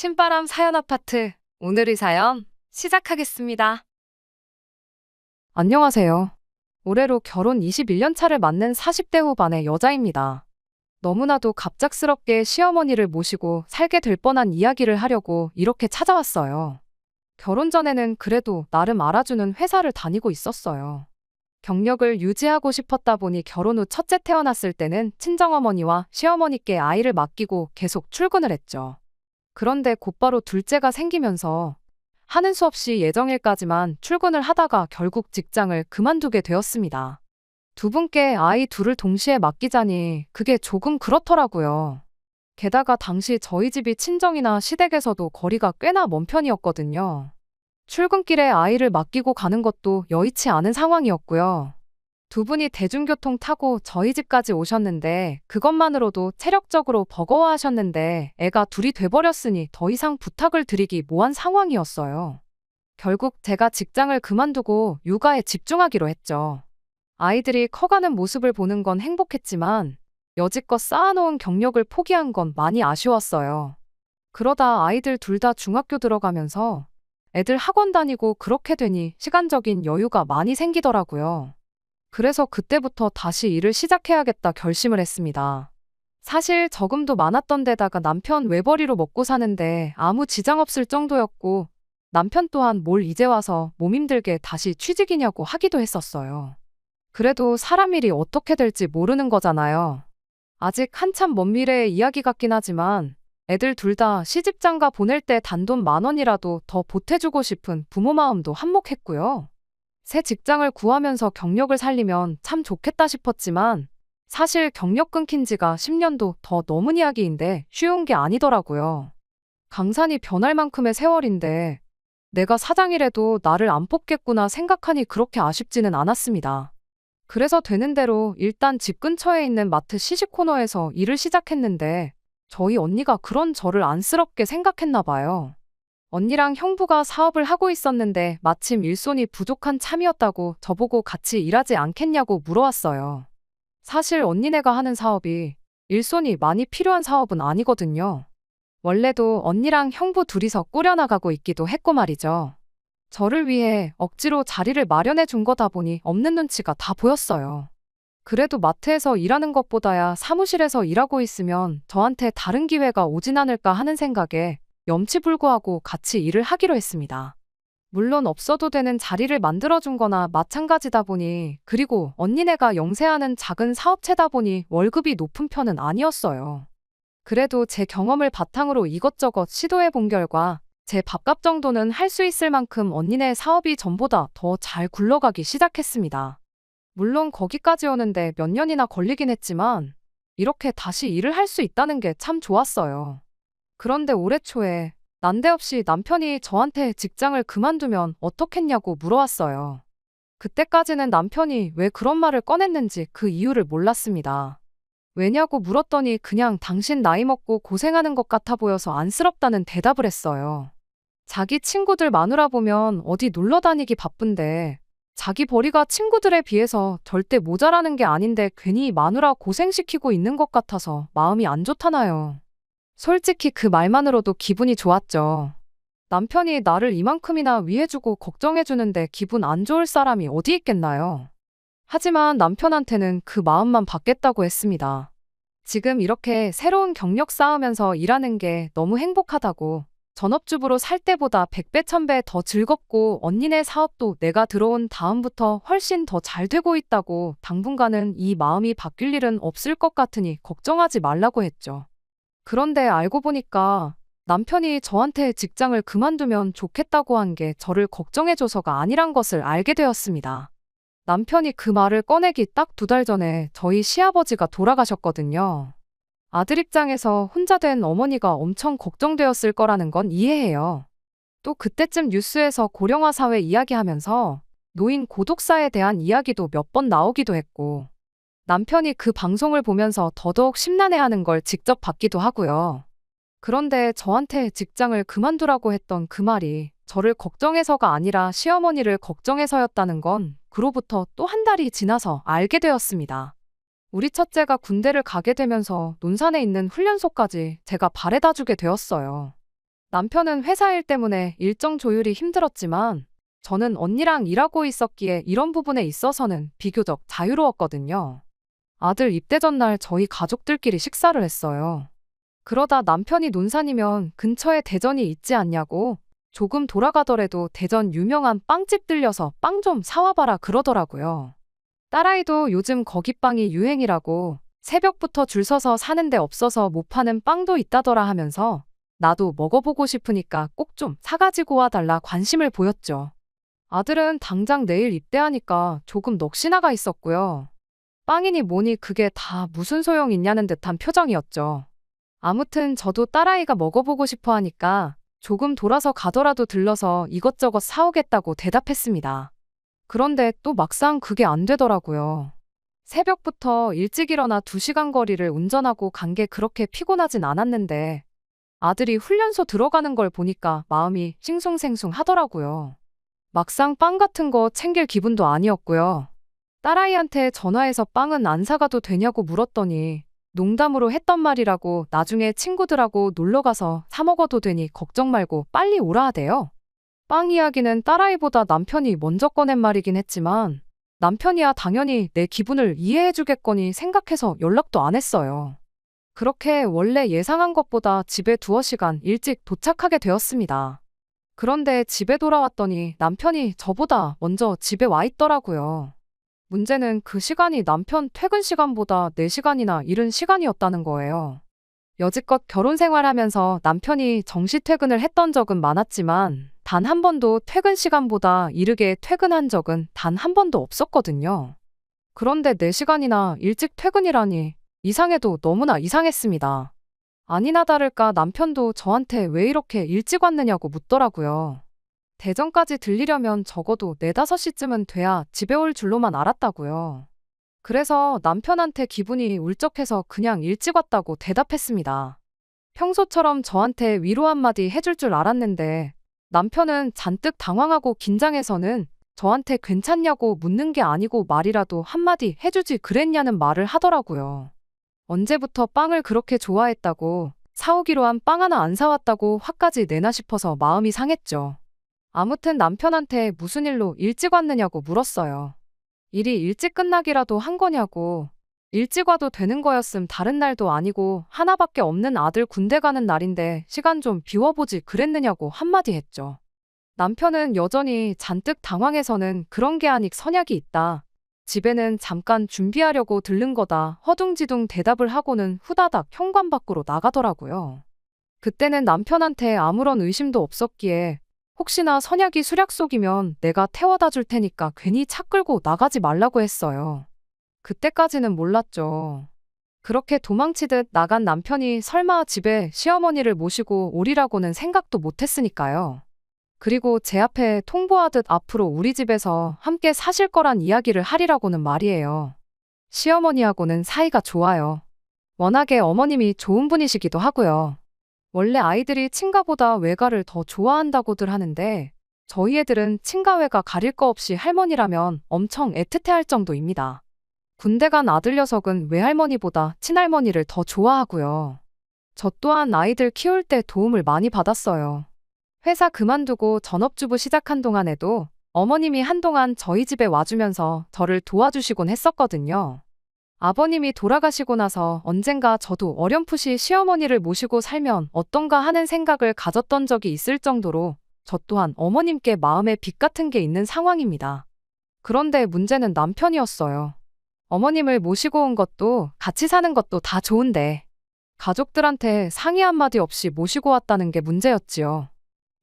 신바람 사연 아파트. 오늘의 사연 시작하겠습니다. 안녕하세요. 올해로 결혼 21년 차를 맞는 40대 후반의 여자입니다. 너무나도 갑작스럽게 시어머니를 모시고 살게 될 뻔한 이야기를 하려고 이렇게 찾아왔어요. 결혼 전에는 그래도 나름 알아주는 회사를 다니고 있었어요. 경력을 유지하고 싶었다 보니 결혼 후 첫째 태어났을 때는 친정어머니와 시어머니께 아이를 맡기고 계속 출근을 했죠. 그런데 곧바로 둘째가 생기면서 하는 수 없이 예정일까지만 출근을 하다가 결국 직장을 그만두게 되었습니다. 두 분께 아이 둘을 동시에 맡기자니 그게 조금 그렇더라고요. 게다가 당시 저희 집이 친정이나 시댁에서도 거리가 꽤나 먼 편이었거든요. 출근길에 아이를 맡기고 가는 것도 여의치 않은 상황이었고요. 두 분이 대중교통 타고 저희 집까지 오셨는데 그것만으로도 체력적으로 버거워하셨는데 애가 둘이 돼버렸으니 더 이상 부탁을 드리기 뭐한 상황이었어요. 결국 제가 직장을 그만두고 육아에 집중하기로 했죠. 아이들이 커가는 모습을 보는 건 행복했지만 여지껏 쌓아놓은 경력을 포기한 건 많이 아쉬웠어요. 그러다 아이들 둘 다 중학교 들어가면서 애들 학원 다니고 그렇게 되니 시간적인 여유가 많이 생기더라고요. 그래서 그때부터 다시 일을 시작해야겠다 결심을 했습니다. 사실 저금도 많았던 데다가 남편 외벌이로 먹고 사는데 아무 지장 없을 정도였고 남편 또한 뭘 이제 와서 몸 힘들게 다시 취직이냐고 하기도 했었어요. 그래도 사람 일이 어떻게 될지 모르는 거잖아요. 아직 한참 먼 미래의 이야기 같긴 하지만 애들 둘 다 시집장가 보낼 때 단돈 10,000원이라도 더 보태주고 싶은 부모 마음도 한몫했고요. 새 직장을 구하면서 경력을 살리면 참 좋겠다 싶었지만 사실 경력 끊긴 지가 10년도 더 넘은 이야기인데 쉬운 게 아니더라고요. 강산이 변할 만큼의 세월인데 내가 사장이라도 나를 안 뽑겠구나 생각하니 그렇게 아쉽지는 않았습니다. 그래서 되는 대로 일단 집 근처에 있는 마트 시식 코너에서 일을 시작했는데 저희 언니가 그런 저를 안쓰럽게 생각했나 봐요. 언니랑 형부가 사업을 하고 있었는데 마침 일손이 부족한 참이었다고 저보고 같이 일하지 않겠냐고 물어왔어요. 사실 언니네가 하는 사업이 일손이 많이 필요한 사업은 아니거든요. 원래도 언니랑 형부 둘이서 꾸려나가고 있기도 했고 말이죠. 저를 위해 억지로 자리를 마련해 준 거다 보니 없는 눈치가 다 보였어요. 그래도 마트에서 일하는 것보다야 사무실에서 일하고 있으면 저한테 다른 기회가 오진 않을까 하는 생각에 염치불구하고 같이 일을 하기로 했습니다. 물론 없어도 되는 자리를 만들어준 거나 마찬가지다 보니 그리고 언니네가 영세하는 작은 사업체다 보니 월급이 높은 편은 아니었어요. 그래도 제 경험을 바탕으로 이것저것 시도해 본 결과 제 밥값 정도는 할 수 있을 만큼 언니네 사업이 전보다 더 잘 굴러가기 시작했습니다. 물론 거기까지 오는데 몇 년이나 걸리긴 했지만 이렇게 다시 일을 할 수 있다는 게 참 좋았어요. 그런데 올해 초에 난데없이 남편이 저한테 직장을 그만두면 어떻겠냐고 물어왔어요. 그때까지는 남편이 왜 그런 말을 꺼냈는지 그 이유를 몰랐습니다. 왜냐고 물었더니 그냥 당신 나이 먹고 고생하는 것 같아 보여서 안쓰럽다는 대답을 했어요. 자기 친구들 마누라 보면 어디 놀러 다니기 바쁜데 자기 벌이가 친구들에 비해서 절대 모자라는 게 아닌데 괜히 마누라 고생시키고 있는 것 같아서 마음이 안 좋다나요. 솔직히 그 말만으로도 기분이 좋았죠. 남편이 나를 이만큼이나 위해주고 걱정해주는데 기분 안 좋을 사람이 어디 있겠나요? 하지만 남편한테는 그 마음만 받겠다고 했습니다. 지금 이렇게 새로운 경력 쌓으면서 일하는 게 너무 행복하다고, 전업주부로 살 때보다 100배, 1000배 더 즐겁고 언니네 사업도 내가 들어온 다음부터 훨씬 더 잘 되고 있다고 당분간은 이 마음이 바뀔 일은 없을 것 같으니 걱정하지 말라고 했죠. 그런데 알고 보니까 남편이 저한테 직장을 그만두면 좋겠다고 한 게 저를 걱정해줘서가 아니란 것을 알게 되었습니다. 남편이 그 말을 꺼내기 딱 2달 전에 저희 시아버지가 돌아가셨거든요. 아들 입장에서 혼자 된 어머니가 엄청 걱정되었을 거라는 건 이해해요. 또 그때쯤 뉴스에서 고령화 사회 이야기하면서 노인 고독사에 대한 이야기도 몇 번 나오기도 했고, 남편이 그 방송을 보면서 더더욱 심란해하는 걸 직접 봤기도 하고요. 그런데 저한테 직장을 그만두라고 했던 그 말이 저를 걱정해서가 아니라 시어머니를 걱정해서였다는 건 그로부터 또 한 달이 지나서 알게 되었습니다. 우리 첫째가 군대를 가게 되면서 논산에 있는 훈련소까지 제가 바래다 주게 되었어요. 남편은 회사 일 때문에 일정 조율이 힘들었지만 저는 언니랑 일하고 있었기에 이런 부분에 있어서는 비교적 자유로웠거든요. 아들 입대 전날 저희 가족들끼리 식사를 했어요. 그러다 남편이 논산이면 근처에 대전이 있지 않냐고 조금 돌아가더라도 대전 유명한 빵집 들려서 빵 좀 사와봐라 그러더라고요. 딸아이도 요즘 거기 빵이 유행이라고 새벽부터 줄 서서 사는데 없어서 못 파는 빵도 있다더라 하면서 나도 먹어보고 싶으니까 꼭 좀 사가지고 와달라 관심을 보였죠. 아들은 당장 내일 입대하니까 조금 넋이나가 있었고요. 빵이니 뭐니 그게 다 무슨 소용 있냐는 듯한 표정이었죠. 아무튼 저도 딸아이가 먹어보고 싶어 하니까 조금 돌아서 가더라도 들러서 이것저것 사오겠다고 대답했습니다. 그런데 또 막상 그게 안 되더라고요. 새벽부터 일찍 일어나 2시간 거리를 운전하고 간 게 그렇게 피곤하진 않았는데 아들이 훈련소 들어가는 걸 보니까 마음이 싱숭생숭 하더라고요. 막상 빵 같은 거 챙길 기분도 아니었고요. 딸아이한테 전화해서 빵은 안 사가도 되냐고 물었더니 농담으로 했던 말이라고 나중에 친구들하고 놀러가서 사 먹어도 되니 걱정 말고 빨리 오라 하대요. 빵 이야기는 딸아이보다 남편이 먼저 꺼낸 말이긴 했지만 남편이야 당연히 내 기분을 이해해주겠거니 생각해서 연락도 안 했어요. 그렇게 원래 예상한 것보다 집에 2시간 일찍 도착하게 되었습니다. 그런데 집에 돌아왔더니 남편이 저보다 먼저 집에 와 있더라고요. 문제는 그 시간이 남편 퇴근 시간보다 4시간이나 이른 시간이었다는 거예요. 여지껏 결혼 생활하면서 남편이 정시 퇴근을 했던 적은 많았지만 단 한 번도 퇴근 시간보다 이르게 퇴근한 적은 단 한 번도 없었거든요. 그런데 4시간이나 일찍 퇴근이라니 이상해도 너무나 이상했습니다. 아니나 다를까 남편도 저한테 왜 이렇게 일찍 왔느냐고 묻더라고요. 대전까지 들리려면 적어도 4, 5시쯤은 돼야 집에 올 줄로만 알았다고요. 그래서 남편한테 기분이 울적해서 그냥 일찍 왔다고 대답했습니다. 평소처럼 저한테 위로 한마디 해줄 줄 알았는데 남편은 잔뜩 당황하고 긴장해서는 저한테 괜찮냐고 묻는 게 아니고 말이라도 한마디 해주지 그랬냐는 말을 하더라고요. 언제부터 빵을 그렇게 좋아했다고 사오기로 한 빵 하나 안 사왔다고 화까지 내나 싶어서 마음이 상했죠. 아무튼 남편한테 무슨 일로 일찍 왔느냐고 물었어요. 일이 일찍 끝나기라도 한 거냐고. 일찍 와도 되는 거였음 다른 날도 아니고 하나밖에 없는 아들 군대 가는 날인데 시간 좀 비워보지 그랬느냐고 한마디 했죠. 남편은 여전히 잔뜩 당황해서는 그런 게 아직 선약이 있다. 집에는 잠깐 준비하려고 들른 거다. 허둥지둥 대답을 하고는 후다닥 현관 밖으로 나가더라고요. 그때는 남편한테 아무런 의심도 없었기에 혹시나 선약이 수략 속이면 내가 태워다 줄 테니까 괜히 차 끌고 나가지 말라고 했어요. 그때까지는 몰랐죠. 그렇게 도망치듯 나간 남편이 설마 집에 시어머니를 모시고 오리라고는 생각도 못했으니까요. 그리고 제 앞에 통보하듯 앞으로 우리 집에서 함께 사실 거란 이야기를 하리라고는 말이에요. 시어머니하고는 사이가 좋아요. 워낙에 어머님이 좋은 분이시기도 하고요. 원래 아이들이 친가보다 외가를 더 좋아한다고들 하는데 저희 애들은 친가 외가 가릴 거 없이 할머니라면 엄청 애틋해할 정도입니다. 군대 간 아들 녀석은 외할머니보다 친할머니를 더 좋아하고요. 저 또한 아이들 키울 때 도움을 많이 받았어요. 회사 그만두고 전업주부 시작한 동안에도 어머님이 한동안 저희 집에 와주면서 저를 도와주시곤 했었거든요. 아버님이 돌아가시고 나서 언젠가 저도 어렴풋이 시어머니를 모시고 살면 어떤가 하는 생각을 가졌던 적이 있을 정도로 저 또한 어머님께 마음의 빚 같은 게 있는 상황입니다. 그런데 문제는 남편이었어요. 어머님을 모시고 온 것도 같이 사는 것도 다 좋은데 가족들한테 상의 한마디 없이 모시고 왔다는 게 문제였지요.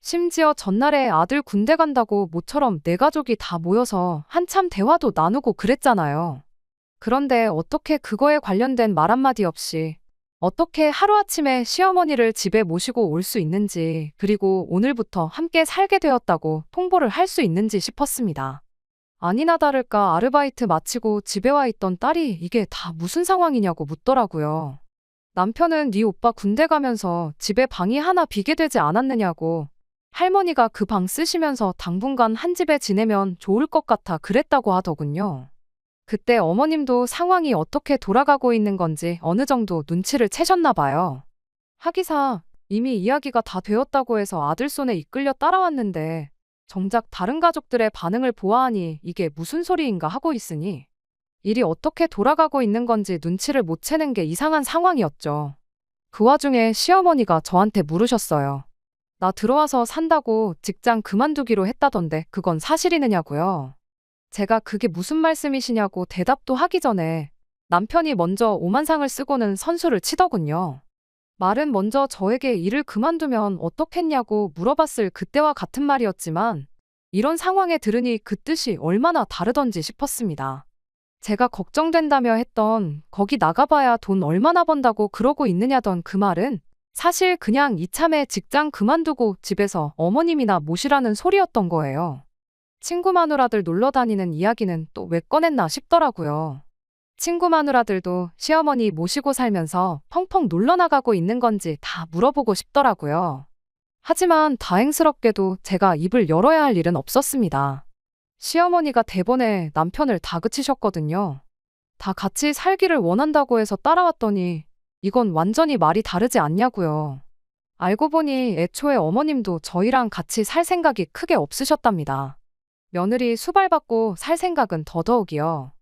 심지어 전날에 아들 군대 간다고 모처럼 내 가족이 다 모여서 한참 대화도 나누고 그랬잖아요. 그런데 어떻게 그거에 관련된 말 한마디 없이 어떻게 하루아침에 시어머니를 집에 모시고 올 수 있는지 그리고 오늘부터 함께 살게 되었다고 통보를 할 수 있는지 싶었습니다. 아니나 다를까 아르바이트 마치고 집에 와 있던 딸이 이게 다 무슨 상황이냐고 묻더라고요. 남편은 네 오빠 군대 가면서 집에 방이 하나 비게 되지 않았느냐고 할머니가 그 방 쓰시면서 당분간 한 집에 지내면 좋을 것 같아 그랬다고 하더군요. 그때 어머님도 상황이 어떻게 돌아가고 있는 건지 어느 정도 눈치를 채셨나 봐요. 하기사 이미 이야기가 다 되었다고 해서 아들 손에 이끌려 따라왔는데 정작 다른 가족들의 반응을 보아하니 이게 무슨 소리인가 하고 있으니 일이 어떻게 돌아가고 있는 건지 눈치를 못 채는 게 이상한 상황이었죠. 그 와중에 시어머니가 저한테 물으셨어요. 나 들어와서 산다고 직장 그만두기로 했다던데 그건 사실이느냐고요. 제가 그게 무슨 말씀이시냐고 대답도 하기 전에 남편이 먼저 오만상을 쓰고는 선수를 치더군요. 말은 먼저 저에게 일을 그만두면 어떻겠냐고 물어봤을 그때와 같은 말이었지만 이런 상황에 들으니 그 뜻이 얼마나 다르던지 싶었습니다. 제가 걱정된다며 했던 거기 나가봐야 돈 얼마나 번다고 그러고 있느냐던 그 말은 사실 그냥 이참에 직장 그만두고 집에서 어머님이나 모시라는 소리였던 거예요. 친구 마누라들 놀러 다니는 이야기는 또 왜 꺼냈나 싶더라고요. 친구 마누라들도 시어머니 모시고 살면서 펑펑 놀러 나가고 있는 건지 다 물어보고 싶더라고요. 하지만 다행스럽게도 제가 입을 열어야 할 일은 없었습니다. 시어머니가 대번에 남편을 다그치셨거든요. 다 같이 살기를 원한다고 해서 따라왔더니 이건 완전히 말이 다르지 않냐고요. 알고 보니 애초에 어머님도 저희랑 같이 살 생각이 크게 없으셨답니다. 며느리 수발받고 살 생각은 더더욱이요.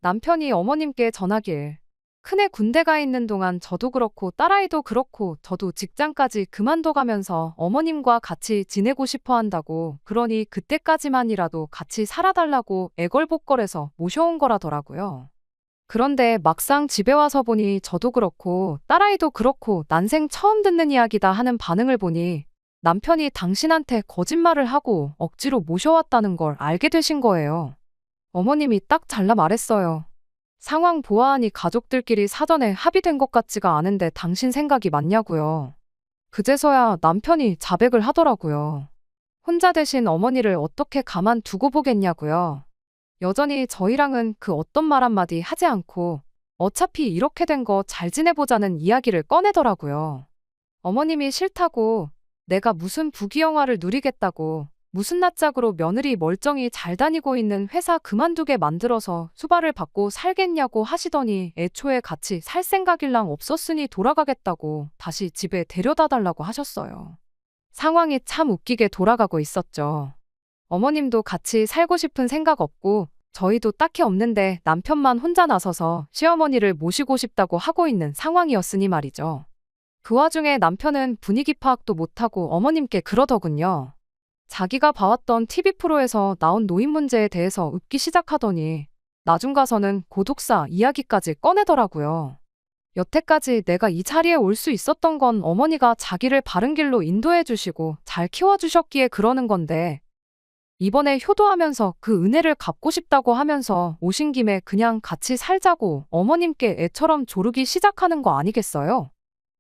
남편이 어머님께 전하길 큰애 군대 가 있는 동안 저도 그렇고 딸아이도 그렇고 저도 직장까지 그만둬가면서 어머님과 같이 지내고 싶어 한다고 그러니 그때까지만이라도 같이 살아달라고 애걸복걸해서 모셔온 거라더라고요. 그런데 막상 집에 와서 보니 저도 그렇고 딸아이도 그렇고 난생 처음 듣는 이야기다 하는 반응을 보니 남편이 당신한테 거짓말을 하고 억지로 모셔왔다는 걸 알게 되신 거예요. 어머님이 딱 잘라 말했어요. 상황 보아하니 가족들끼리 사전에 합의된 것 같지가 않은데 당신 생각이 맞냐고요. 그제서야 남편이 자백을 하더라고요. 혼자 되신 어머니를 어떻게 가만 두고 보겠냐고요. 여전히 저희랑은 그 어떤 말 한마디 하지 않고 어차피 이렇게 된 거 잘 지내보자는 이야기를 꺼내더라고요. 어머님이 싫다고 내가 무슨 부귀영화를 누리겠다고 무슨 낯짝으로 며느리 멀쩡히 잘 다니고 있는 회사 그만두게 만들어서 수발을 받고 살겠냐고 하시더니 애초에 같이 살 생각일랑 없었으니 돌아가겠다고 다시 집에 데려다 달라고 하셨어요. 상황이 참 웃기게 돌아가고 있었죠. 어머님도 같이 살고 싶은 생각 없고 저희도 딱히 없는데 남편만 혼자 나서서 시어머니를 모시고 싶다고 하고 있는 상황이었으니 말이죠. 그 와중에 남편은 분위기 파악도 못하고 어머님께 그러더군요. 자기가 봐왔던 TV 프로에서 나온 노인 문제에 대해서 웃기 시작하더니 나중 가서는 고독사 이야기까지 꺼내더라고요. 여태까지 내가 이 자리에 올 수 있었던 건 어머니가 자기를 바른 길로 인도해 주시고 잘 키워주셨기에 그러는 건데 이번에 효도하면서 그 은혜를 갚고 싶다고 하면서 오신 김에 그냥 같이 살자고 어머님께 애처럼 조르기 시작하는 거 아니겠어요?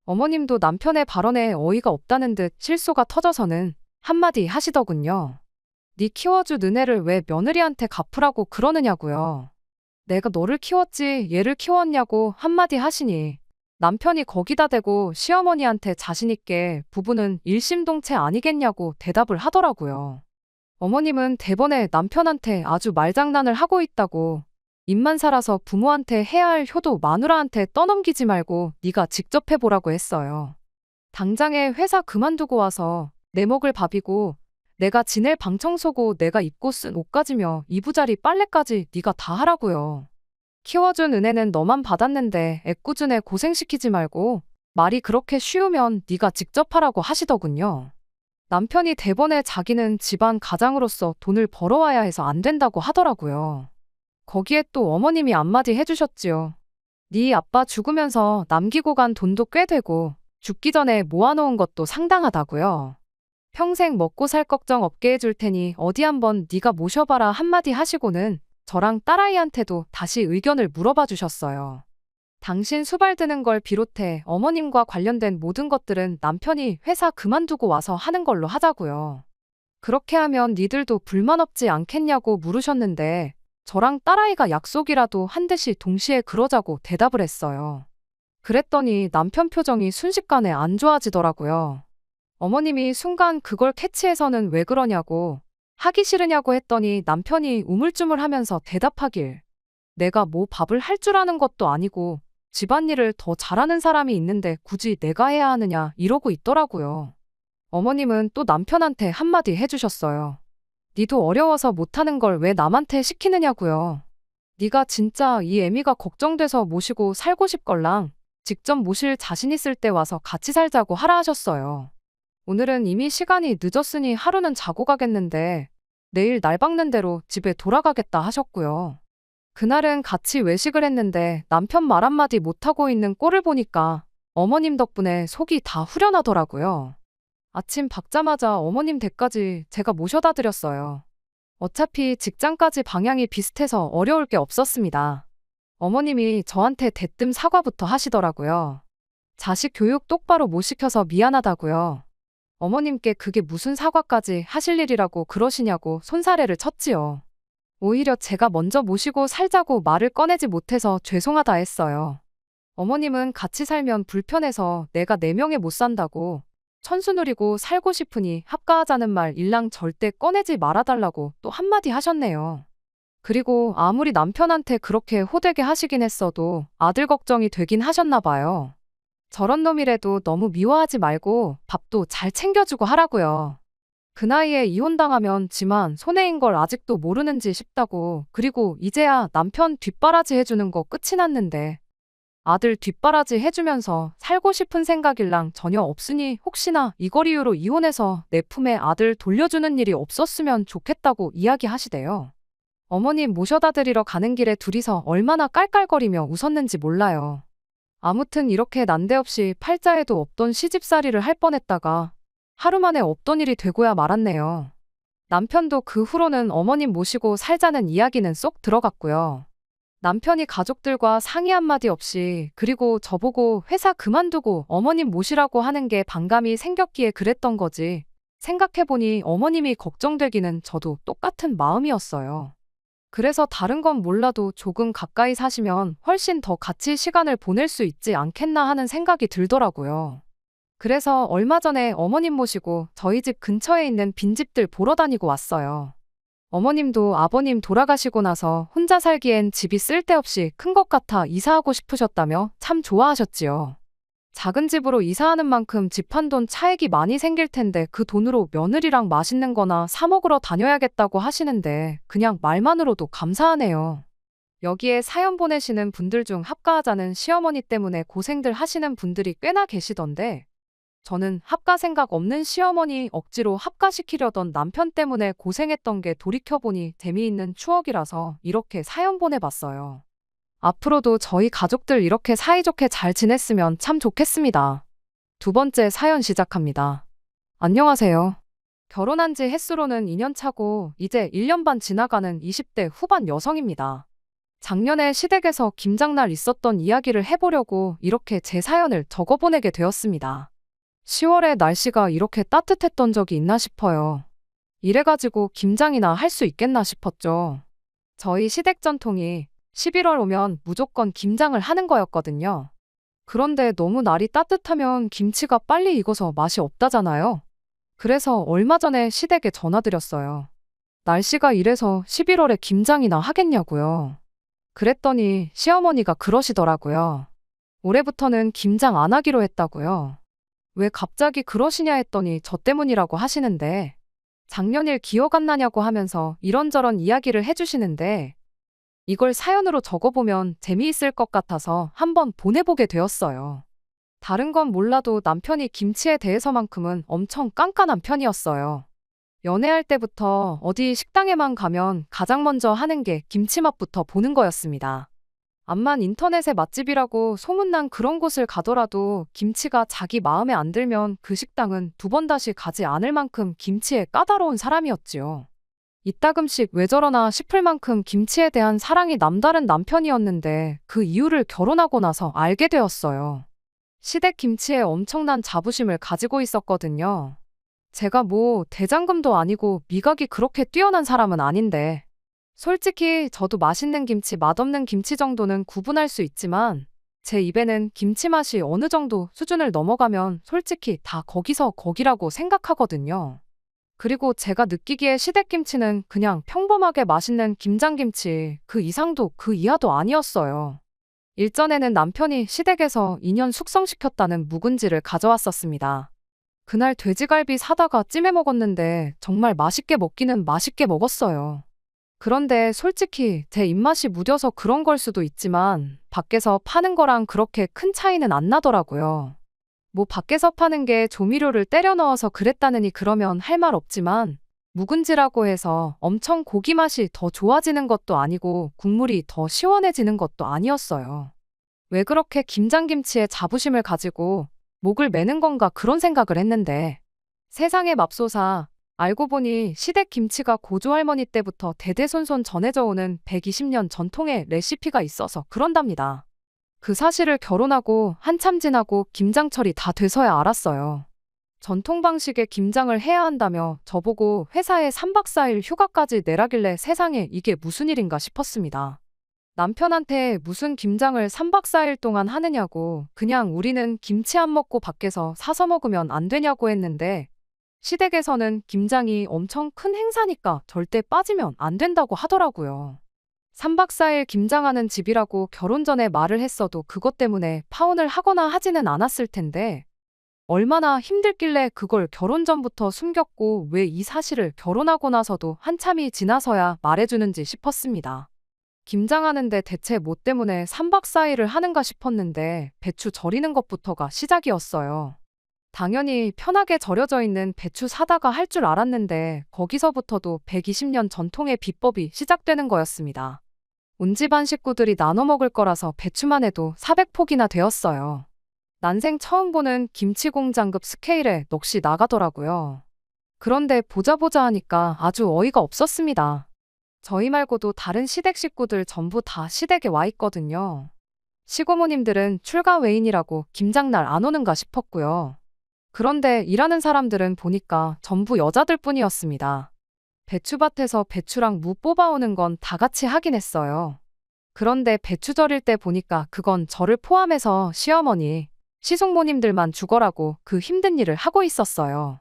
어머님도 남편의 발언에 어이가 없다는 듯 실소가 터져서는 한마디 하시더군요. 네 키워준 은혜를 왜 며느리한테 갚으라고 그러느냐고요. 내가 너를 키웠지 얘를 키웠냐고 한마디 하시니 남편이 거기다 대고 시어머니한테 자신있게 부부는 일심동체 아니겠냐고 대답을 하더라고요. 어머님은 대번에 남편한테 아주 말장난을 하고 있다고 입만 살아서 부모한테 해야 할 효도 마누라한테 떠넘기지 말고 네가 직접 해보라고 했어요. 당장에 회사 그만두고 와서 내 먹을 밥이고 내가 지낼 방 청소고 내가 입고 쓴 옷까지며 이부자리 빨래까지 네가 다 하라고요. 키워준 은혜는 너만 받았는데 애꿎은 애 고생시키지 말고 말이 그렇게 쉬우면 네가 직접 하라고 하시더군요. 남편이 대번에 자기는 집안 가장으로서 돈을 벌어와야 해서 안 된다고 하더라고요. 거기에 또 어머님이 한마디 해주셨지요. 네 아빠 죽으면서 남기고 간 돈도 꽤 되고 죽기 전에 모아놓은 것도 상당하다고요. 평생 먹고 살 걱정 없게 해줄 테니 어디 한번 네가 모셔봐라 한마디 하시고는 저랑 딸아이한테도 다시 의견을 물어봐 주셨어요. 당신 수발 드는 걸 비롯해 어머님과 관련된 모든 것들은 남편이 회사 그만두고 와서 하는 걸로 하자고요. 그렇게 하면 니들도 불만 없지 않겠냐고 물으셨는데 저랑 딸아이가 약속이라도 한 듯이 동시에 그러자고 대답을 했어요. 그랬더니 남편 표정이 순식간에 안 좋아지더라고요. 어머님이 순간 그걸 캐치해서는 왜 그러냐고 하기 싫으냐고 했더니 남편이 우물쭈물하면서 대답하길 내가 뭐 밥을 할 줄 아는 것도 아니고 집안일을 더 잘하는 사람이 있는데 굳이 내가 해야 하느냐 이러고 있더라고요. 어머님은 또 남편한테 한마디 해주셨어요. 니도 어려워서 못하는 걸 왜 남한테 시키느냐고요. 니가 진짜 이 애미가 걱정돼서 모시고 살고 싶걸랑 직접 모실 자신 있을 때 와서 같이 살자고 하라 하셨어요. 오늘은 이미 시간이 늦었으니 하루는 자고 가겠는데 내일 날 박는 대로 집에 돌아가겠다 하셨고요. 그날은 같이 외식을 했는데 남편 말 한마디 못하고 있는 꼴을 보니까 어머님 덕분에 속이 다 후련하더라고요. 아침 박자마자 어머님 댁까지 제가 모셔다 드렸어요. 어차피 직장까지 방향이 비슷해서 어려울 게 없었습니다. 어머님이 저한테 대뜸 사과부터 하시더라고요. 자식 교육 똑바로 못 시켜서 미안하다고요. 어머님께 그게 무슨 사과까지 하실 일이라고 그러시냐고 손사래를 쳤지요. 오히려 제가 먼저 모시고 살자고 말을 꺼내지 못해서 죄송하다 했어요. 어머님은 같이 살면 불편해서 내가 내 명에 못 산다고 천수 누리고 살고 싶으니 합가하자는 말 일랑 절대 꺼내지 말아달라고 또 한마디 하셨네요. 그리고 아무리 남편한테 그렇게 호되게 하시긴 했어도 아들 걱정이 되긴 하셨나 봐요. 저런 놈이라도 너무 미워하지 말고 밥도 잘 챙겨주고 하라고요. 그 나이에 이혼당하면 지만 손해인 걸 아직도 모르는지 싶다고. 그리고 이제야 남편 뒷바라지 해주는 거 끝이 났는데 아들 뒷바라지 해주면서 살고 싶은 생각일랑 전혀 없으니 혹시나 이걸 이유로 이혼해서 내 품에 아들 돌려주는 일이 없었으면 좋겠다고 이야기하시대요. 어머님 모셔다 드리러 가는 길에 둘이서 얼마나 깔깔거리며 웃었는지 몰라요. 아무튼 이렇게 난데없이 팔자에도 없던 시집살이를 할 뻔했다가 하루 만에 없던 일이 되고야 말았네요. 남편도 그 후로는 어머님 모시고 살자는 이야기는 쏙 들어갔고요. 남편이 가족들과 상의 한마디 없이 그리고 저보고 회사 그만두고 어머님 모시라고 하는 게 반감이 생겼기에 그랬던 거지. 생각해보니 어머님이 걱정되기는 저도 똑같은 마음이었어요. 그래서 다른 건 몰라도 조금 가까이 사시면 훨씬 더 같이 시간을 보낼 수 있지 않겠나 하는 생각이 들더라고요. 그래서 얼마 전에 어머님 모시고 저희 집 근처에 있는 빈집들 보러 다니고 왔어요. 어머님도 아버님 돌아가시고 나서 혼자 살기엔 집이 쓸데없이 큰 것 같아 이사하고 싶으셨다며 참 좋아하셨지요. 작은 집으로 이사하는 만큼 집 한 돈 차액이 많이 생길 텐데 그 돈으로 며느리랑 맛있는 거나 사 먹으러 다녀야겠다고 하시는데 그냥 말만으로도 감사하네요. 여기에 사연 보내시는 분들 중 합가하자는 시어머니 때문에 고생들 하시는 분들이 꽤나 계시던데 저는 합가 생각 없는 시어머니 억지로 합가시키려던 남편 때문에 고생했던 게 돌이켜보니 재미있는 추억이라서 이렇게 사연 보내봤어요. 앞으로도 저희 가족들 이렇게 사이좋게 잘 지냈으면 참 좋겠습니다. 두 번째 사연 시작합니다. 안녕하세요. 결혼한 지 햇수로는 2년 차고 이제 1년 반 지나가는 20대 후반 여성입니다. 작년에 시댁에서 김장날 있었던 이야기를 해보려고 이렇게 제 사연을 적어보내게 되었습니다. 10월에 날씨가 이렇게 따뜻했던 적이 있나 싶어요. 이래가지고 김장이나 할 수 있겠나 싶었죠. 저희 시댁 전통이 11월 오면 무조건 김장을 하는 거였거든요. 그런데 너무 날이 따뜻하면 김치가 빨리 익어서 맛이 없다잖아요. 그래서 얼마 전에 시댁에 전화드렸어요. 날씨가 이래서 11월에 김장이나 하겠냐고요. 그랬더니 시어머니가 그러시더라고요. 올해부터는 김장 안 하기로 했다고요. 왜 갑자기 그러시냐 했더니 저 때문이라고 하시는데 작년 일 기억 안 나냐고 하면서 이런저런 이야기를 해주시는데 이걸 사연으로 적어보면 재미있을 것 같아서 한번 보내보게 되었어요. 다른 건 몰라도 남편이 김치에 대해서만큼은 엄청 깐깐한 편이었어요. 연애할 때부터 어디 식당에만 가면 가장 먼저 하는 게 김치 맛부터 보는 거였습니다. 암만 인터넷에 맛집이라고 소문난 그런 곳을 가더라도 김치가 자기 마음에 안 들면 그 식당은 두 번 다시 가지 않을 만큼 김치에 까다로운 사람이었지요. 이따금씩 왜 저러나 싶을 만큼 김치에 대한 사랑이 남다른 남편이었는데 그 이유를 결혼하고 나서 알게 되었어요. 시댁 김치에 엄청난 자부심을 가지고 있었거든요. 제가 뭐 대장금도 아니고 미각이 그렇게 뛰어난 사람은 아닌데 솔직히 저도 맛있는 김치, 맛없는 김치 정도는 구분할 수 있지만 제 입에는 김치 맛이 어느 정도 수준을 넘어가면 솔직히 다 거기서 거기라고 생각하거든요. 그리고 제가 느끼기에 시댁김치는 그냥 평범하게 맛있는 김장김치 그 이상도 그 이하도 아니었어요. 일전에는 남편이 시댁에서 인연 숙성시켰다는 묵은지를 가져왔었습니다. 그날 돼지갈비 사다가 찜해 먹었는데 정말 맛있게 먹기는 맛있게 먹었어요. 그런데 솔직히 제 입맛이 무뎌서 그런 걸 수도 있지만 밖에서 파는 거랑 그렇게 큰 차이는 안 나더라고요. 뭐 밖에서 파는 게 조미료를 때려 넣어서 그랬다느니 그러면 할 말 없지만 묵은지라고 해서 엄청 고기 맛이 더 좋아지는 것도 아니고 국물이 더 시원해지는 것도 아니었어요. 왜 그렇게 김장김치에 자부심을 가지고 목을 매는 건가 그런 생각을 했는데 세상에 맙소사 알고 보니 시댁 김치가 고조할머니 때부터 대대손손 전해져 오는 120년 전통의 레시피가 있어서 그런답니다. 그 사실을 결혼하고 한참 지나고 김장철이 다 돼서야 알았어요. 전통 방식의 김장을 해야 한다며 저보고 회사에 3박 4일 휴가까지 내라길래 세상에 이게 무슨 일인가 싶었습니다. 남편한테 무슨 김장을 3박 4일 동안 하느냐고 그냥 우리는 김치 안 먹고 밖에서 사서 먹으면 안 되냐고 했는데 시댁에서는 김장이 엄청 큰 행사니까 절대 빠지면 안 된다고 하더라고요. 3박 4일 김장하는 집이라고 결혼 전에 말을 했어도 그것 때문에 파혼을 하거나 하지는 않았을 텐데 얼마나 힘들길래 그걸 결혼 전부터 숨겼고 왜 이 사실을 결혼하고 나서도 한참이 지나서야 말해주는지 싶었습니다. 김장하는데 대체 뭐 때문에 3박 4일을 하는가 싶었는데 배추 절이는 것부터가 시작이었어요. 당연히 편하게 절여져 있는 배추 사다가 할 줄 알았는데 거기서부터도 120년 전통의 비법이 시작되는 거였습니다. 온 집안 식구들이 나눠 먹을 거라서 배추만 해도 400포기나 되었어요. 난생 처음 보는 김치 공장급 스케일에 넋이 나가더라고요. 그런데 보자 하니까 아주 어이가 없었습니다. 저희 말고도 다른 시댁 식구들 전부 다 시댁에 와 있거든요. 시고모님들은 출가 외인이라고 김장날 안 오는가 싶었고요. 그런데 일하는 사람들은 보니까 전부 여자들 뿐이었습니다. 배추밭에서 배추랑 무 뽑아오는 건 다 같이 하긴 했어요. 그런데 배추 절일 때 보니까 그건 저를 포함해서 시어머니, 시숙모님들만 죽어라고 그 힘든 일을 하고 있었어요.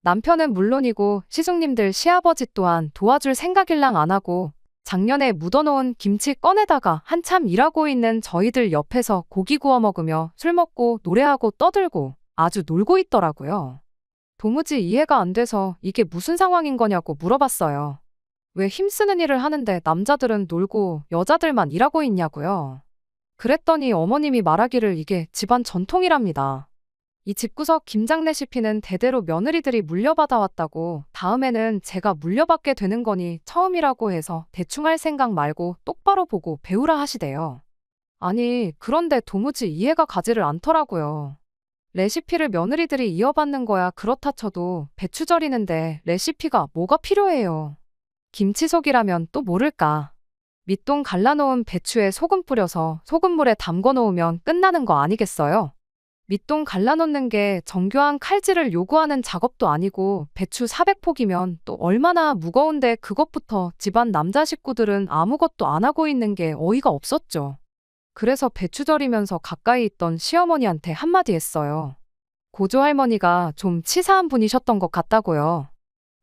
남편은 물론이고 시숙님들 시아버지 또한 도와줄 생각일랑 안 하고 작년에 묻어놓은 김치 꺼내다가 한참 일하고 있는 저희들 옆에서 고기 구워 먹으며 술 먹고 노래하고 떠들고 아주 놀고 있더라고요. 도무지 이해가 안 돼서 이게 무슨 상황인 거냐고 물어봤어요. 왜 힘쓰는 일을 하는데 남자들은 놀고 여자들만 일하고 있냐고요. 그랬더니 어머님이 말하기를 이게 집안 전통이랍니다. 이 집구석 김장 레시피는 대대로 며느리들이 물려받아 왔다고 다음에는 제가 물려받게 되는 거니 처음이라고 해서 대충 할 생각 말고 똑바로 보고 배우라 하시대요. 아니, 그런데 도무지 이해가 가지를 않더라고요. 레시피를 며느리들이 이어받는 거야 그렇다 쳐도 배추 절이는데 레시피가 뭐가 필요해요. 김치속이라면 또 모를까. 밑동 갈라놓은 배추에 소금 뿌려서 소금물에 담궈 놓으면 끝나는 거 아니겠어요? 밑동 갈라놓는 게 정교한 칼질을 요구하는 작업도 아니고 배추 400포기면 또 얼마나 무거운데 그것부터 집안 남자 식구들은 아무것도 안 하고 있는 게 어이가 없었죠. 그래서 배추 절이면서 가까이 있던 시어머니한테 한마디 했어요. 고조할머니가 좀 치사한 분이셨던 것 같다고요.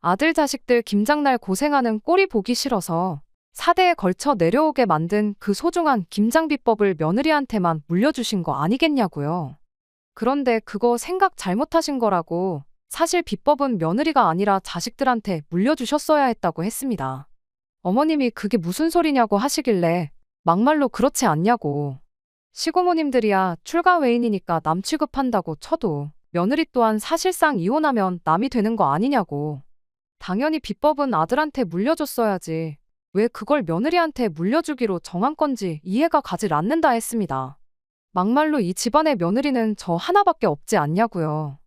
아들 자식들 김장날 고생하는 꼴이 보기 싫어서 4대에 걸쳐 내려오게 만든 그 소중한 김장 비법을 며느리한테만 물려주신 거 아니겠냐고요. 그런데 그거 생각 잘못하신 거라고 사실 비법은 며느리가 아니라 자식들한테 물려주셨어야 했다고 했습니다. 어머님이 그게 무슨 소리냐고 하시길래 막말로 그렇지 않냐고. 시고모님들이야 출가 외인이니까 남 취급한다고 쳐도 며느리 또한 사실상 이혼하면 남이 되는 거 아니냐고. 당연히 비법은 아들한테 물려줬어야지. 왜 그걸 며느리한테 물려주기로 정한 건지 이해가 가질 않는다 했습니다. 막말로 이 집안의 며느리는 저 하나밖에 없지 않냐고요.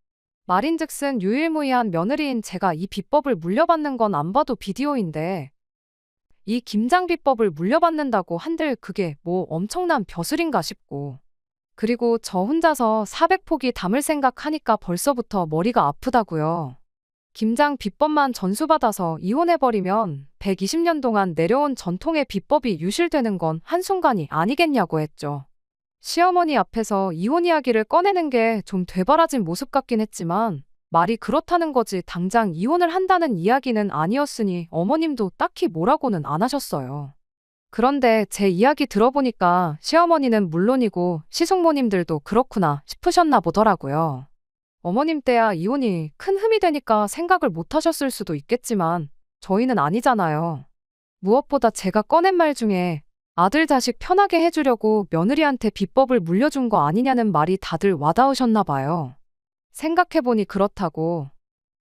말인즉슨 유일무이한 며느리인 제가 이 비법을 물려받는 건 안 봐도 비디오인데 이 김장 비법을 물려받는다고 한들 그게 뭐 엄청난 벼슬인가 싶고 그리고 저 혼자서 400포기 담을 생각하니까 벌써부터 머리가 아프다고요. 김장 비법만 전수받아서 이혼해버리면 120년 동안 내려온 전통의 비법이 유실되는 건 한순간이 아니겠냐고 했죠. 시어머니 앞에서 이혼 이야기를 꺼내는 게 좀 되바라진 모습 같긴 했지만 말이 그렇다는 거지 당장 이혼을 한다는 이야기는 아니었으니 어머님도 딱히 뭐라고는 안 하셨어요. 그런데 제 이야기 들어보니까 시어머니는 물론이고 시숙모님들도 그렇구나 싶으셨나 보더라고요. 어머님 때야 이혼이 큰 흠이 되니까 생각을 못 하셨을 수도 있겠지만 저희는 아니잖아요. 무엇보다 제가 꺼낸 말 중에 아들 자식 편하게 해주려고 며느리한테 비법을 물려준 거 아니냐는 말이 다들 와닿으셨나 봐요. 생각해보니 그렇다고.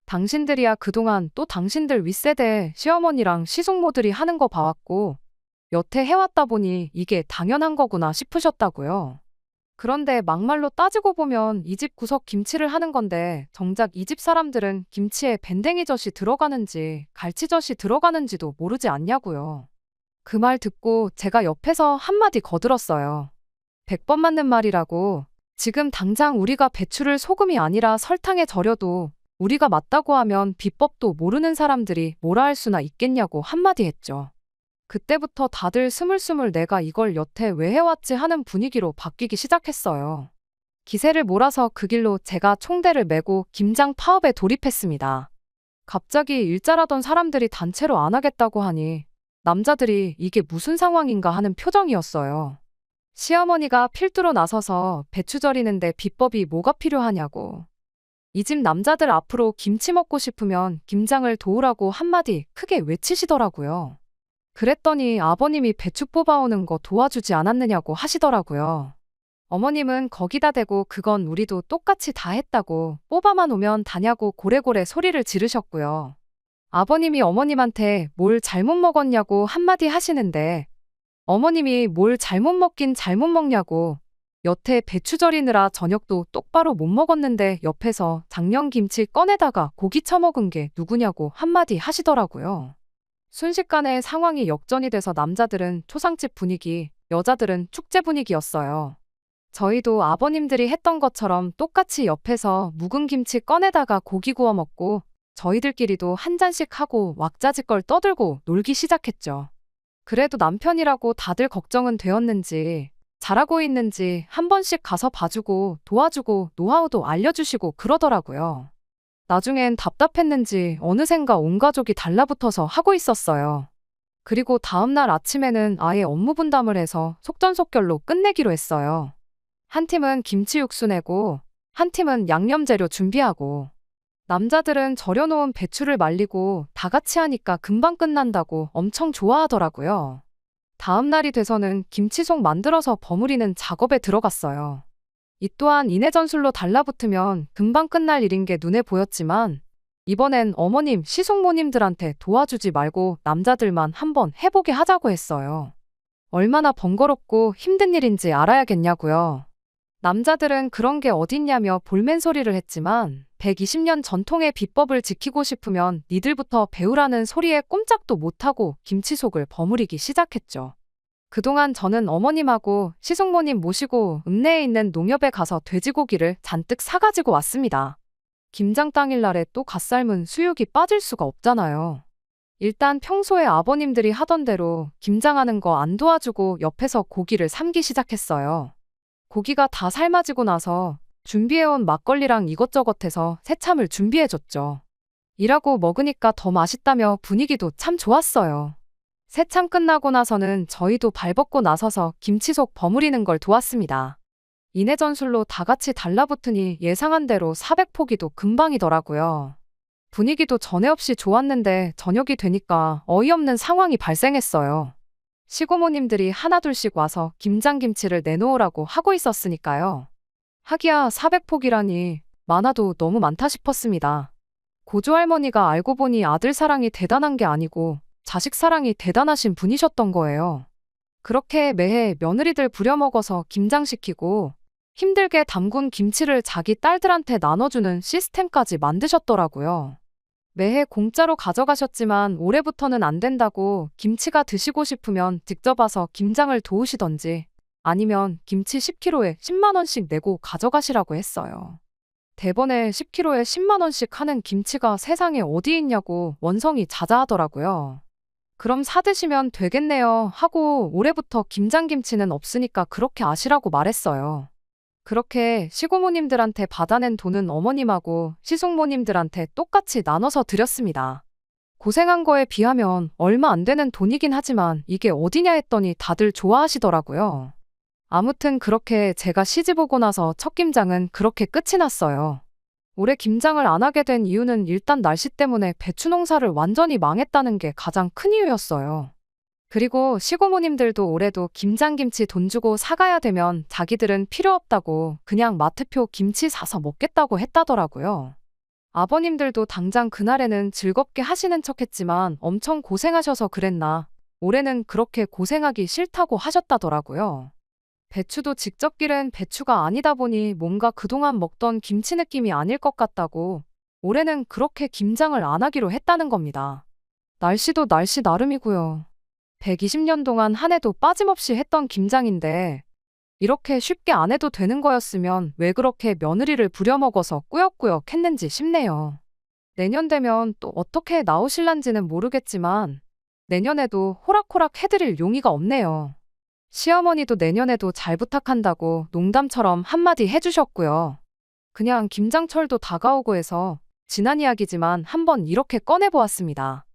당신들이야 그동안 또 당신들 윗세대 시어머니랑 시숙모들이 하는 거 봐왔고 여태 해왔다 보니 이게 당연한 거구나 싶으셨다고요. 그런데 막말로 따지고 보면 이 집 구석 김치를 하는 건데 정작 이 집 사람들은 김치에 밴댕이젓이 들어가는지 갈치젓이 들어가는지도 모르지 않냐고요. 그 말 듣고 제가 옆에서 한마디 거들었어요. 100번 맞는 말이라고. 지금 당장 우리가 배추를 소금이 아니라 설탕에 절여도 우리가 맞다고 하면 비법도 모르는 사람들이 뭐라 할 수나 있겠냐고 한마디 했죠. 그때부터 다들 스물스물 내가 이걸 여태 왜 해왔지 하는 분위기로 바뀌기 시작했어요. 기세를 몰아서 그 길로 제가 총대를 메고 김장 파업에 돌입했습니다. 갑자기 일잘하던 사람들이 단체로 안 하겠다고 하니 남자들이 이게 무슨 상황인가 하는 표정이었어요. 시어머니가 필두로 나서서 배추 절이는데 비법이 뭐가 필요하냐고. 이 집 남자들 앞으로 김치 먹고 싶으면 김장을 도우라고 한마디 크게 외치시더라고요. 그랬더니 아버님이 배추 뽑아오는 거 도와주지 않았느냐고 하시더라고요. 어머님은 거기다 대고 그건 우리도 똑같이 다 했다고 뽑아만 오면 다냐고 고래고래 소리를 지르셨고요. 아버님이 어머님한테 뭘 잘못 먹었냐고 한마디 하시는데 어머님이 뭘 잘못 먹긴 잘못 먹냐고 여태 배추 절이느라 저녁도 똑바로 못 먹었는데 옆에서 작년김치 꺼내다가 고기 처먹은 게 누구냐고 한마디 하시더라고요. 순식간에 상황이 역전이 돼서 남자들은 초상집 분위기, 여자들은 축제 분위기였어요. 저희도 아버님들이 했던 것처럼 똑같이 옆에서 묵은 김치 꺼내다가 고기 구워 먹고 저희들끼리도 한 잔씩 하고 왁자지껄 떠들고 놀기 시작했죠. 그래도 남편이라고 다들 걱정은 되었는지 잘하고 있는지 한 번씩 가서 봐주고 도와주고 노하우도 알려주시고 그러더라고요. 나중엔 답답했는지 어느샌가 온 가족이 달라붙어서 하고 있었어요. 그리고 다음날 아침에는 아예 업무 분담을 해서 속전속결로 끝내기로 했어요. 한 팀은 김치 육수 내고 한 팀은 양념 재료 준비하고 남자들은 절여놓은 배추를 말리고 다 같이 하니까 금방 끝난다고 엄청 좋아하더라고요. 다음 날이 돼서는 김치속 만들어서 버무리는 작업에 들어갔어요. 이 또한 이내전술로 달라붙으면 금방 끝날 일인 게 눈에 보였지만 이번엔 어머님, 시숙모님들한테 도와주지 말고 남자들만 한번 해보게 하자고 했어요. 얼마나 번거롭고 힘든 일인지 알아야겠냐고요. 남자들은 그런 게 어딨냐며 볼멘소리를 했지만 120년 전통의 비법을 지키고 싶으면 니들부터 배우라는 소리에 꼼짝도 못하고 김치속을 버무리기 시작했죠. 그동안 저는 어머님하고 시숙모님 모시고 읍내에 있는 농협에 가서 돼지고기를 잔뜩 사가지고 왔습니다. 김장 당일날에 또 갓 삶은 수육이 빠질 수가 없잖아요. 일단 평소에 아버님들이 하던 대로 김장하는 거 안 도와주고 옆에서 고기를 삶기 시작했어요. 고기가 다 삶아지고 나서 준비해온 막걸리랑 이것저것 해서 새참을 준비해줬죠. 일하고 먹으니까 더 맛있다며 분위기도 참 좋았어요. 새참 끝나고 나서는 저희도 발벗고 나서서 김치속 버무리는 걸 도왔습니다. 이내전술로 다 같이 달라붙으니 예상한 대로 400포기도 금방이더라고요. 분위기도 전에 없이 좋았는데 저녁이 되니까 어이없는 상황이 발생했어요. 시고모님들이 하나둘씩 와서 김장김치를 내놓으라고 하고 있었으니까요. 하기야 400포기라니 많아도 너무 많다 싶었습니다. 고조할머니가 알고 보니 아들 사랑이 대단한 게 아니고 자식 사랑이 대단하신 분이셨던 거예요. 그렇게 매해 며느리들 부려먹어서 김장시키고 힘들게 담근 김치를 자기 딸들한테 나눠주는 시스템까지 만드셨더라고요. 매해 공짜로 가져가셨지만 올해부터는 안 된다고 김치가 드시고 싶으면 직접 와서 김장을 도우시던지 아니면 김치 10kg에 10만 원씩 내고 가져가시라고 했어요. 대번에 10kg에 10만 원씩 하는 김치가 세상에 어디 있냐고 원성이 자자하더라고요. 그럼 사드시면 되겠네요 하고 올해부터 김장김치는 없으니까 그렇게 아시라고 말했어요. 그렇게 시고모님들한테 받아낸 돈은 어머님하고 시숙모님들한테 똑같이 나눠서 드렸습니다. 고생한 거에 비하면 얼마 안 되는 돈이긴 하지만 이게 어디냐 했더니 다들 좋아하시더라고요. 아무튼 그렇게 제가 시집 오고 나서 첫 김장은 그렇게 끝이 났어요. 올해 김장을 안 하게 된 이유는 일단 날씨 때문에 배추 농사를 완전히 망했다는 게 가장 큰 이유였어요. 그리고 시고모님들도 올해도 김장김치 돈 주고 사가야 되면 자기들은 필요 없다고 그냥 마트표 김치 사서 먹겠다고 했다더라고요. 아버님들도 당장 그날에는 즐겁게 하시는 척 했지만 엄청 고생하셔서 그랬나. 올해는 그렇게 고생하기 싫다고 하셨다더라고요. 배추도 직접 기른 배추가 아니다 보니 뭔가 그동안 먹던 김치 느낌이 아닐 것 같다고 올해는 그렇게 김장을 안 하기로 했다는 겁니다. 날씨도 날씨 나름이고요. 120년 동안 한 해도 빠짐없이 했던 김장인데 이렇게 쉽게 안 해도 되는 거였으면 왜 그렇게 며느리를 부려먹어서 꾸역꾸역 했는지 싶네요. 내년 되면 또 어떻게 나오실란지는 모르겠지만 내년에도 호락호락 해드릴 용의가 없네요. 시어머니도 내년에도 잘 부탁한다고 농담처럼 한마디 해주셨고요. 그냥 김장철도 다가오고 해서 지난 이야기지만 한번 이렇게 꺼내보았습니다.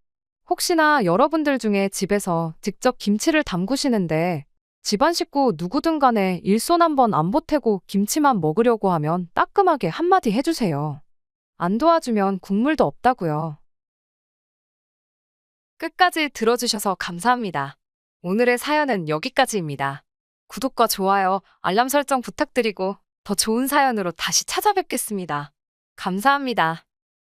혹시나 여러분들 중에 집에서 직접 김치를 담그시는데 집안 식구 누구든 간에 일손 한번 안 보태고 김치만 먹으려고 하면 따끔하게 한마디 해주세요. 안 도와주면 국물도 없다고요. 끝까지 들어주셔서 감사합니다. 오늘의 사연은 여기까지입니다. 구독과 좋아요, 알람 설정 부탁드리고 더 좋은 사연으로 다시 찾아뵙겠습니다. 감사합니다.